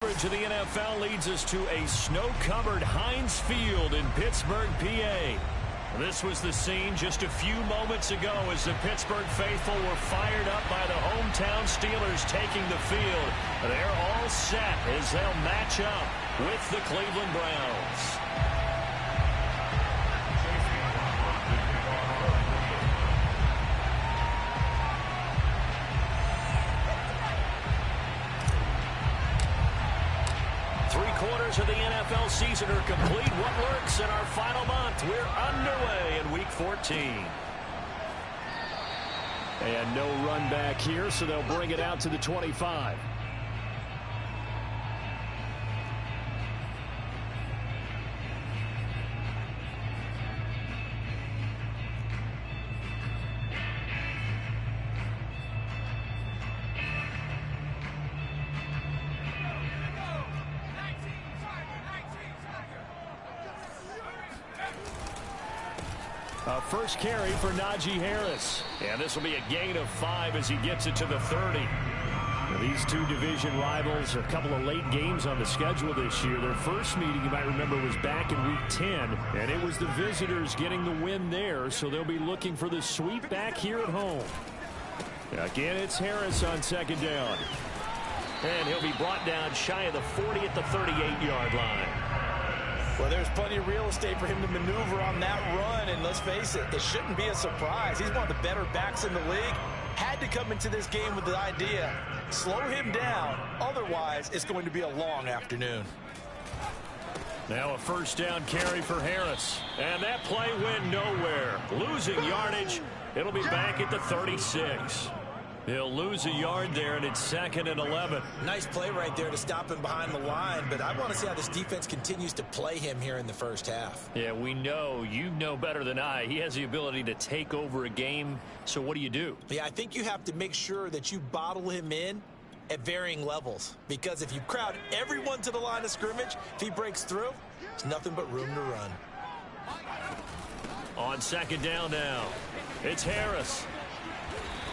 To the NFL leads us to a snow-covered Heinz Field in Pittsburgh, PA. This was the scene just a few moments ago as the Pittsburgh faithful were fired up by the hometown Steelers taking the field. They're all set as they'll match up with the Cleveland Browns. Of the NFL season are complete. What works in our final month? We're underway in Week 14. And no run back here, so they'll bring it out to the 25. First carry for Najee Harris. And this will be a gain of 5 as he gets it to the 30. Now, these two division rivals, a couple of late games on the schedule this year. Their first meeting, you might remember, was back in Week 10, and it was the visitors getting the win there, so they'll be looking for the sweep back here at home. Again, it's Harris on second down. And he'll be brought down shy of the 40 at the 38-yard line. Well, there's plenty of real estate for him to maneuver on that run, and let's face it, it shouldn't be a surprise. He's one of the better backs in the league. Had to come into this game with the idea, slow him down, otherwise it's going to be a long afternoon. Now a first down carry for Harris, and that play went nowhere. Losing yardage, it'll be back at the 36. He'll lose a yard there, and it's 2nd and 11. Nice play right there to stop him behind the line, but I want to see how this defense continues to play him here in the first half. Yeah, we know. You know better than I. He has the ability to take over a game, so what do you do? Yeah, I think you have to make sure that you bottle him in at varying levels, because if you crowd everyone to the line of scrimmage, if he breaks through, there's nothing but room to run. On second down now, it's Harris.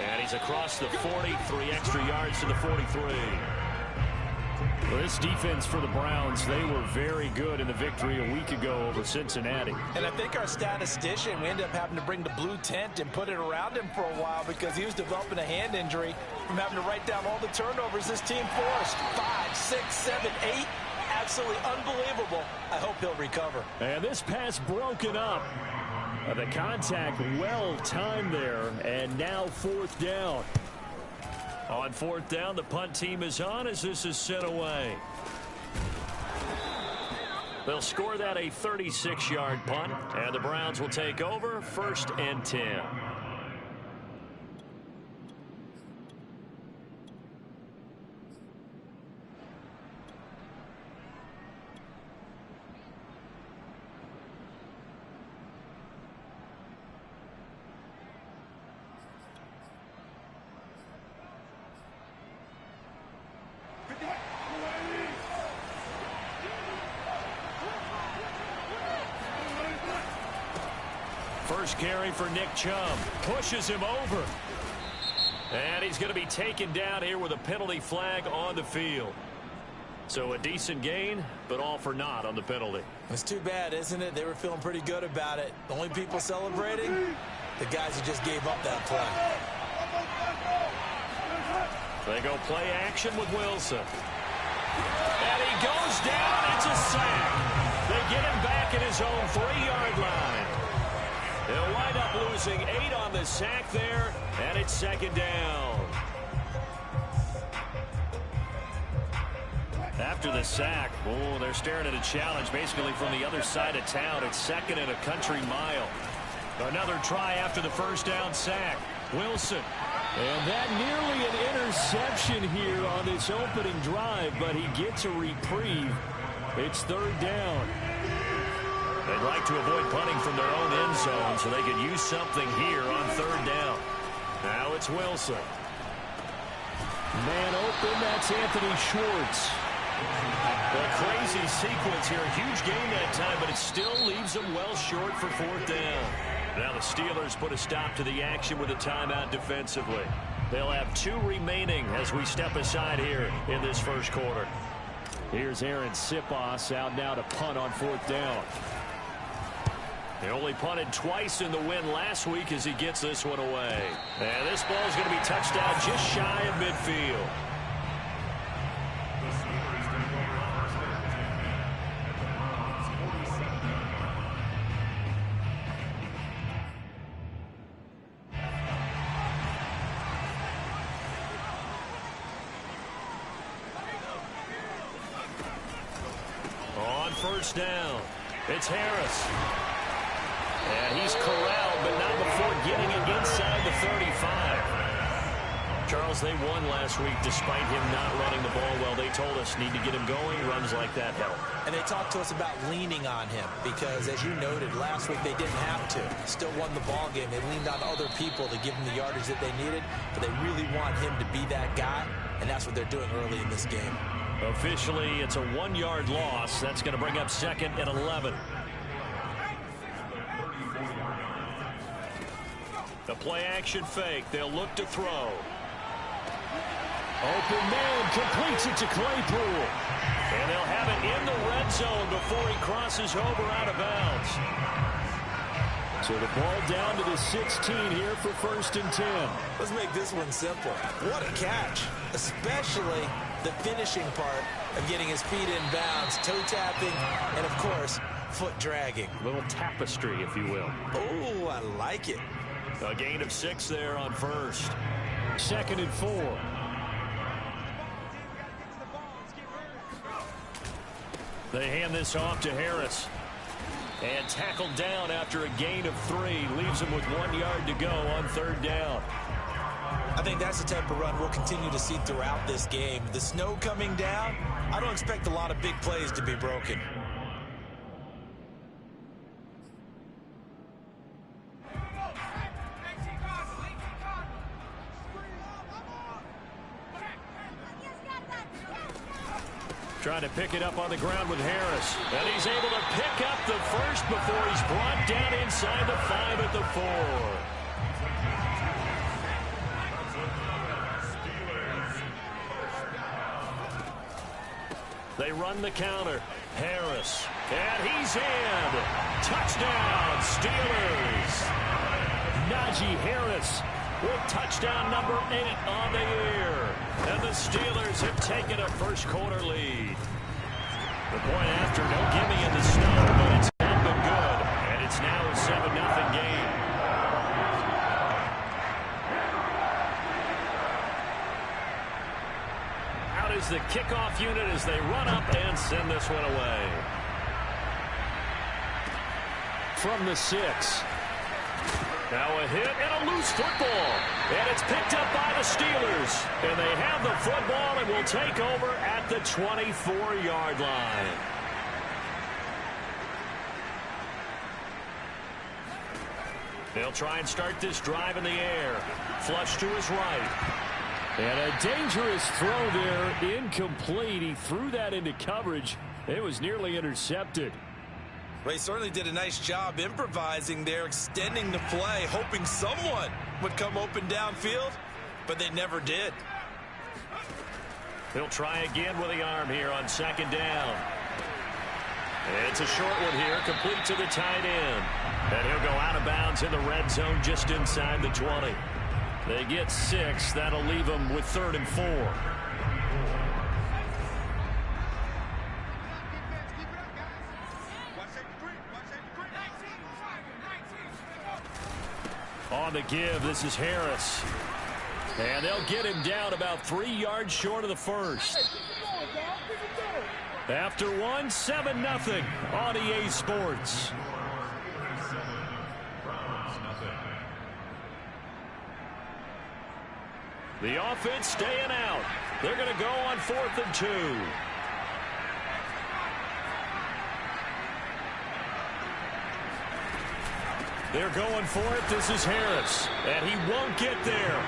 And he's across the 40, 3 extra yards to the 43. Well, this defense for the Browns, they were very good in the victory a week ago over Cincinnati. And I think our statistician, we ended up having to bring the blue tent and put it around him for a while because he was developing a hand injury from having to write down all the turnovers this team forced. 5, 6, 7, 8. Absolutely unbelievable. I hope he'll recover. And this pass broken up. The contact well timed there, and now 4th down. On 4th down, the punt team is on as this is sent away. They'll score that a 36-yard punt, and the Browns will take over 1st and 10. First carry for Nick Chubb. Pushes him over. And he's going to be taken down here with a penalty flag on the field. So a decent gain, but all for naught on the penalty. It's too bad, isn't it? They were feeling pretty good about it. The only people celebrating, the guys who just gave up that play. They go play action with Wilson. And he goes down. It's a sack. They get him back at his own 3-yard line. They'll wind up losing 8 on the sack there, and it's 2nd down. After the sack, oh, they're staring at a challenge basically from the other side of town. It's 2nd and a country mile. Another try after the first down sack. Wilson. And that nearly an interception here on this opening drive, but he gets a reprieve. It's 3rd down. They'd like to avoid punting from their own end zone so they could use something here on 3rd down. Now it's Wilson. Man open, that's Anthony Schwartz. A crazy sequence here. A huge gain that time, but it still leaves them well short for 4th down. Now the Steelers put a stop to the action with a timeout defensively. They'll have 2 remaining as we step aside here in this first quarter. Here's Aaron Sipos out now to punt on 4th down. He only punted twice in the win last week as he gets this one away. And this ball is going to be touched down just shy of midfield. On 1st down, it's Harris. And he's corralled, but not before getting it inside the 35. Charles, they won last week despite him not running the ball well. They told us need to get him going. Runs like that help. And they talked to us about leaning on him because, as you noted, last week they didn't have to. Still won the ball game. They leaned on other people to give him the yardage that they needed, but they really want him to be that guy, and that's what they're doing early in this game. Officially, it's a 1-yard loss. That's going to bring up 2nd and 11. The play-action fake. They'll look to throw. Open man completes it to Claypool. And they'll have it in the red zone before he crosses over out of bounds. So the ball down to the 16 here for 1st and 10. Let's make this one simple. What a catch, especially the finishing part of getting his feet in bounds, toe tapping, and of course, foot dragging. A little tapestry, if you will. Oh, I like it. A gain of 6 there on 1st. 2nd and 4. They hand this off to Harris. And tackled down after a gain of 3. Leaves him with 1 yard to go on 3rd down. I think that's the type of run we'll continue to see throughout this game. The snow coming down, I don't expect a lot of big plays to be broken. Trying to pick it up on the ground with Harris. And he's able to pick up the first before he's brought down inside the 5 at the 4. They run the counter. Harris. And he's in. Touchdown, Steelers. Najee Harris with touchdown number 8 on the year. And the Steelers have taken a first-quarter lead. The point after, no gimme in the snow, but it's not been good. And it's now a 7-0 game. Out is the kickoff unit as they run up and send this one away. From the 6. Now a hit and a loose football. And it's picked up by the Steelers. And they have the football and will take over at the 24-yard line. They'll try and start this drive in the air. Flush to his right. And a dangerous throw there. Incomplete. He threw that into coverage. It was nearly intercepted. Well, he certainly did a nice job improvising there, extending the play, hoping someone would come open downfield, but they never did. He'll try again with the arm here on 2nd down. It's a short one here, complete to the tight end. And he'll go out of bounds in the red zone just inside the 20. They get 6. That'll leave them with 3rd and 4. On the give, this is Harris. And they'll get him down about 3 yards short of the first. After one, 7-0 on EA Sports. The offense staying out. They're going to go on 4th and 2. They're going for it. This is Harris. And he won't get there.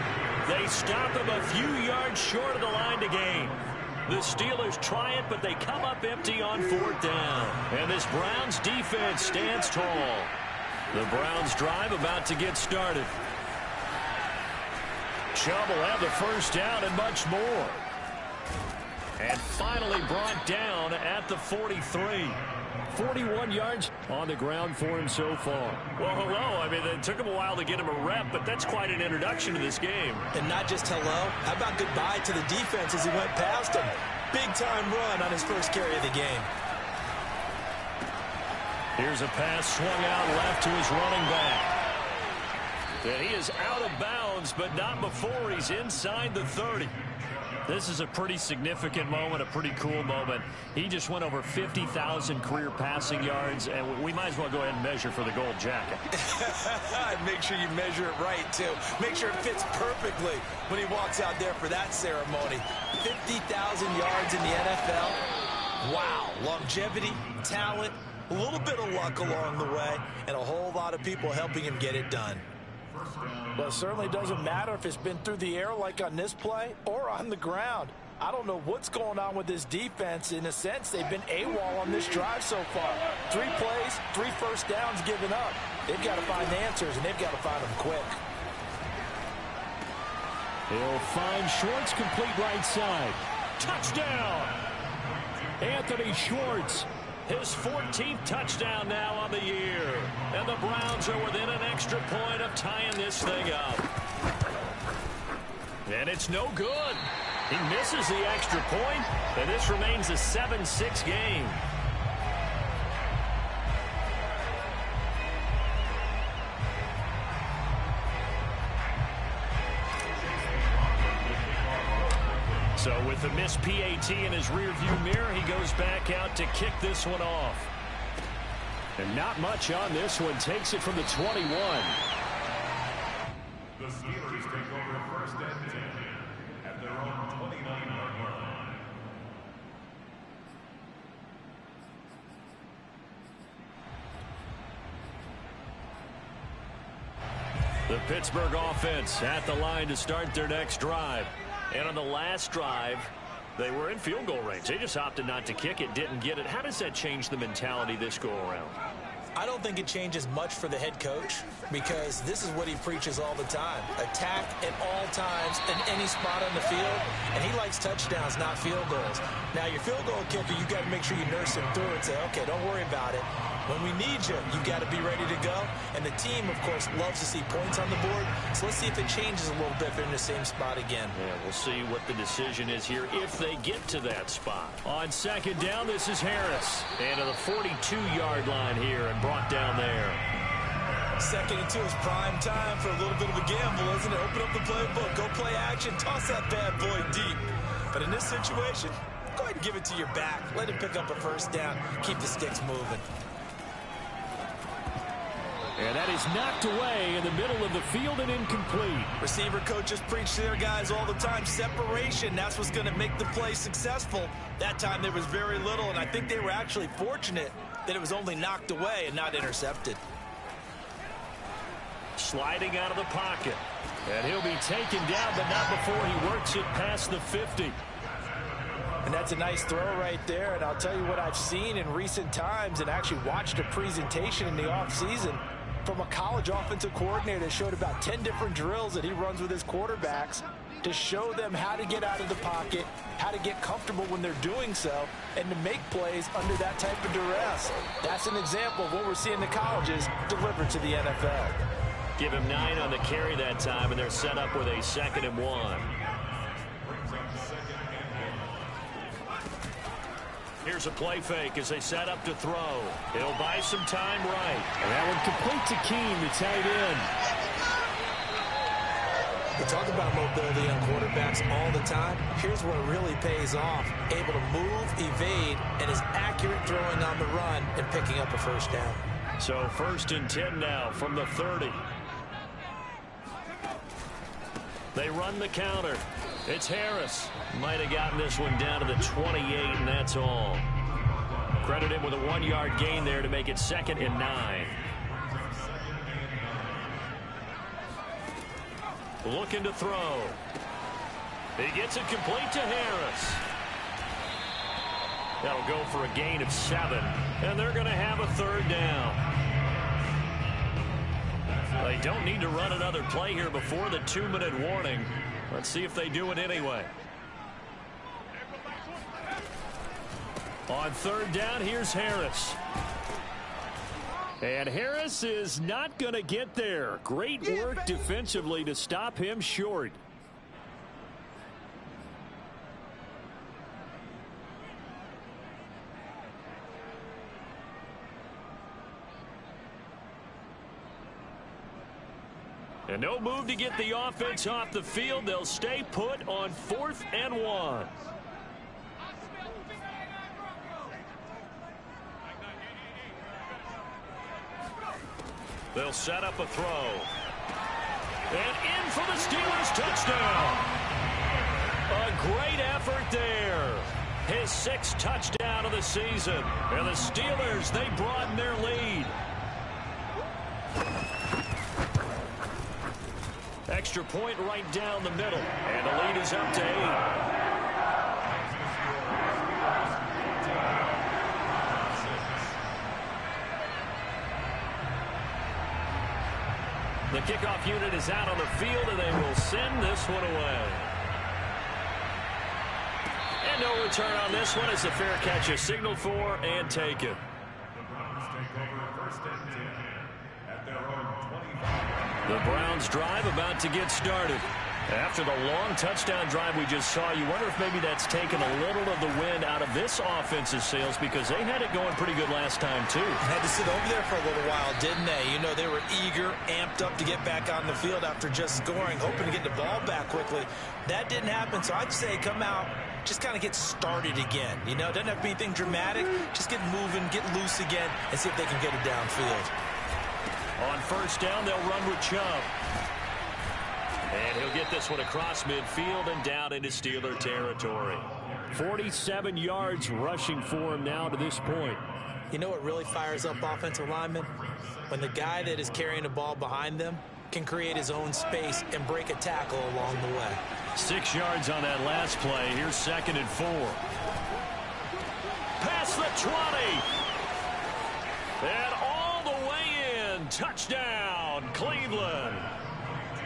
They stop him a few yards short of the line to gain. The Steelers try it, but they come up empty on 4th down. And this Browns defense stands tall. The Browns drive about to get started. Chubb will have the first down and much more. And finally brought down at the 43. 41 yards on the ground for him so far. Well, hello. I mean, it took him a while to get him a rep, but that's quite an introduction to this game. And not just hello. How about goodbye to the defense as he went past him? Big-time run on his first carry of the game. Here's a pass swung out left to his running back. And he is out of bounds, but not before he's inside the 30. This is a pretty significant moment, a pretty cool moment. He just went over 50,000 career passing yards, and we might as well go ahead and measure for the gold jacket. Make sure you measure it right, too. Make sure it fits perfectly when he walks out there for that ceremony. 50,000 yards in the NFL. Wow. Longevity, talent, a little bit of luck along the way, and a whole lot of people helping him get it done. Well, it certainly doesn't matter if it's been through the air like on this play or on the ground. I don't know what's going on with this defense. In a sense, they've been AWOL on this drive so far. 3 plays, 3 first downs given up. They've got to find answers, and they've got to find them quick. He'll find Schwartz complete right side. Touchdown! Anthony Schwartz. His 14th touchdown now on the year. And the Browns are within an extra point of tying this thing up. And it's no good. He misses the extra point, and this remains a 7-6 game. So with the missed PAT in his rearview mirror, he goes back out to kick this one off. And not much on this one. Takes it from the 21. The Steelers take over first and 10 at their own 29-yard line. The Pittsburgh offense at the line to start their next drive. And on the last drive, they were in field goal range. They just opted not to kick it, didn't get it. How does that change the mentality this go-around? I don't think it changes much for the head coach because this is what he preaches all the time. Attack at all times in any spot on the field, and he likes touchdowns, not field goals. Now, your field goal kicker, you got to make sure you nurse him through and say, okay, don't worry about it. When we need you, you got to be ready to go. And the team, of course, loves to see points on the board. So let's see if it changes a little bit if they're in the same spot again. Yeah, we'll see what the decision is here if they get to that spot. On second down, this is Harris. And to the 42-yard line here and brought down there. Second and 2 is prime time for a little bit of a gamble, isn't it? Open up the playbook, go play action, toss that bad boy deep. But in this situation, go ahead and give it to your back. Let him pick up a first down. Keep the sticks moving. And that is knocked away in the middle of the field and incomplete. Receiver coaches preach to their guys all the time. Separation, that's what's going to make the play successful. That time there was very little, and I think they were actually fortunate that it was only knocked away and not intercepted. Sliding out of the pocket. And he'll be taken down, but not before he works it past the 50. And that's a nice throw right there. And I'll tell you what I've seen in recent times and actually watched a presentation in the offseason from a college offensive coordinator that showed about 10 different drills that he runs with his quarterbacks to show them how to get out of the pocket, how to get comfortable when they're doing so, and to make plays under that type of duress. That's an example of what we're seeing the colleges deliver to the NFL. Give him 9 on the carry that time, and they're set up with a 2nd and 1. Here's a play fake as they set up to throw. It'll buy some time right. And that one complete to Keene, the tight end. We talk about mobility on quarterbacks all the time. Here's where it really pays off. Able to move, evade, and is accurate throwing on the run and picking up a first down. So 1st and 10 now from the 30. They run the counter. It's Harris. Might have gotten this one down to the 28, and that's all. Credit him with a 1-yard gain there to make it 2nd and 9. Looking to throw. He gets it complete to Harris. That'll go for a gain of 7, and they're going to have a 3rd down. They don't need to run another play here before the 2-minute warning. Let's see if they do it anyway. On third down, here's Harris. And Harris is not going to get there. Great work defensively to stop him short. And no move to get the offense off the field. They'll stay put on 4th and 1. They'll set up a throw. And in for the Steelers touchdown. A great effort there. His 6th touchdown of the season. And the Steelers, they broaden their lead. Extra point right down the middle. And the lead is up to 8. The kickoff unit is out on the field, and they will send this one away. And no return on this one as the fair catch is signaled for and taken. The Browns take over 1st and 10 at their own 25. The Browns drive about to get started. After the long touchdown drive we just saw, you wonder if maybe that's taken a little of the wind out of this offense's sails because they had it going pretty good last time, too. Had to sit over there for a little while, didn't they? You know, they were eager, amped up to get back on the field after just scoring, hoping to get the ball back quickly. That didn't happen, so I'd say come out, just kind of get started again. You know, doesn't have to be anything dramatic. Just get moving, get loose again, and see if they can get it downfield. On 1st down, they'll run with Chubb. And he'll get this one across midfield and down into Steeler territory. 47 yards rushing for him now to this point. You know what really fires up offensive linemen? When the guy that is carrying the ball behind them can create his own space and break a tackle along the way. 6 yards on that last play. Here's 2nd and 4. Past the 20. And all the way in. Touchdown, Cleveland.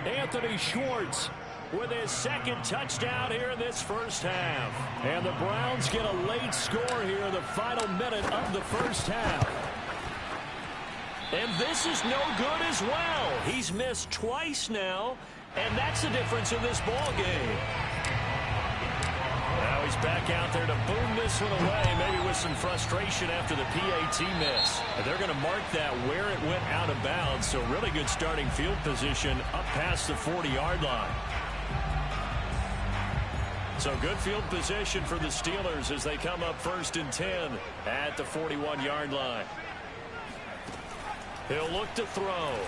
Anthony Schwartz with his 2nd touchdown here in this first half. And the Browns get a late score here in the final minute of the first half. And this is no good as well. He's missed twice now, and that's the difference in this ball game. Now he's back out there to boom this one away, maybe with some frustration after the PAT miss. And they're going to mark that where it went out of bounds, so really good starting field position up past the 40-yard line. So good field position for the Steelers as they come up 1st and 10 at the 41-yard line. He'll look to throw.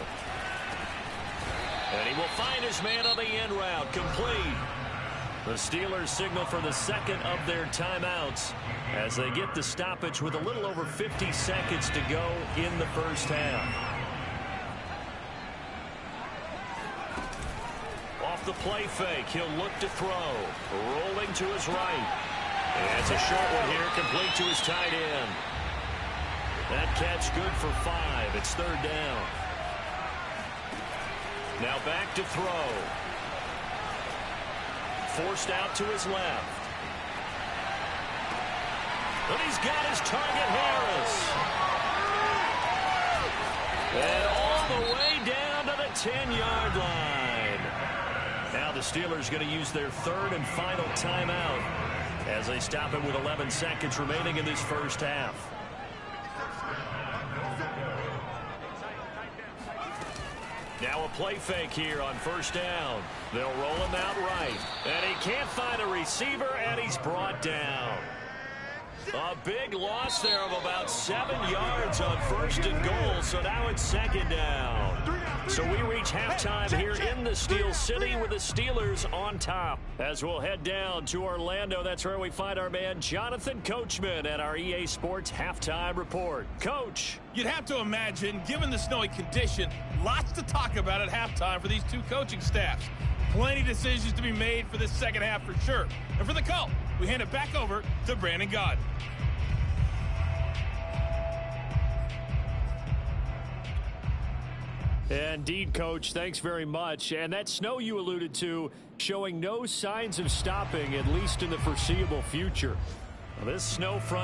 And he will find his man on the end route, complete. The Steelers signal for the 2nd of their timeouts as they get the stoppage with a little over 50 seconds to go in the first half. Off the play fake, he'll look to throw. Rolling to his right. And it's a short one here, complete to his tight end. That catch good for 5. It's 3rd down. Now back to throw. Forced out to his left. And he's got his target, Harris. And all the way down to the 10-yard line. Now the Steelers going to use their 3rd and final timeout as they stop him with 11 seconds remaining in this first half. Now a play fake here on 1st down. They'll roll him out right. And he can't find a receiver, and he's brought down. A big loss there of about 7 yards on 1st and goal, so now it's 2nd down. So we reach halftime here in the Steel City with the Steelers on top. As we'll head down to Orlando, that's where we find our man Jonathan Coachman at our EA Sports Halftime Report. Coach. You'd have to imagine, given the snowy condition, lots to talk about at halftime for these two coaching staffs. Plenty of decisions to be made for this second half for sure. And for the call, we hand it back over to Brandon Gaudin. Indeed, Coach. Thanks very much. And that snow you alluded to showing no signs of stopping, at least in the foreseeable future. Well, this snow front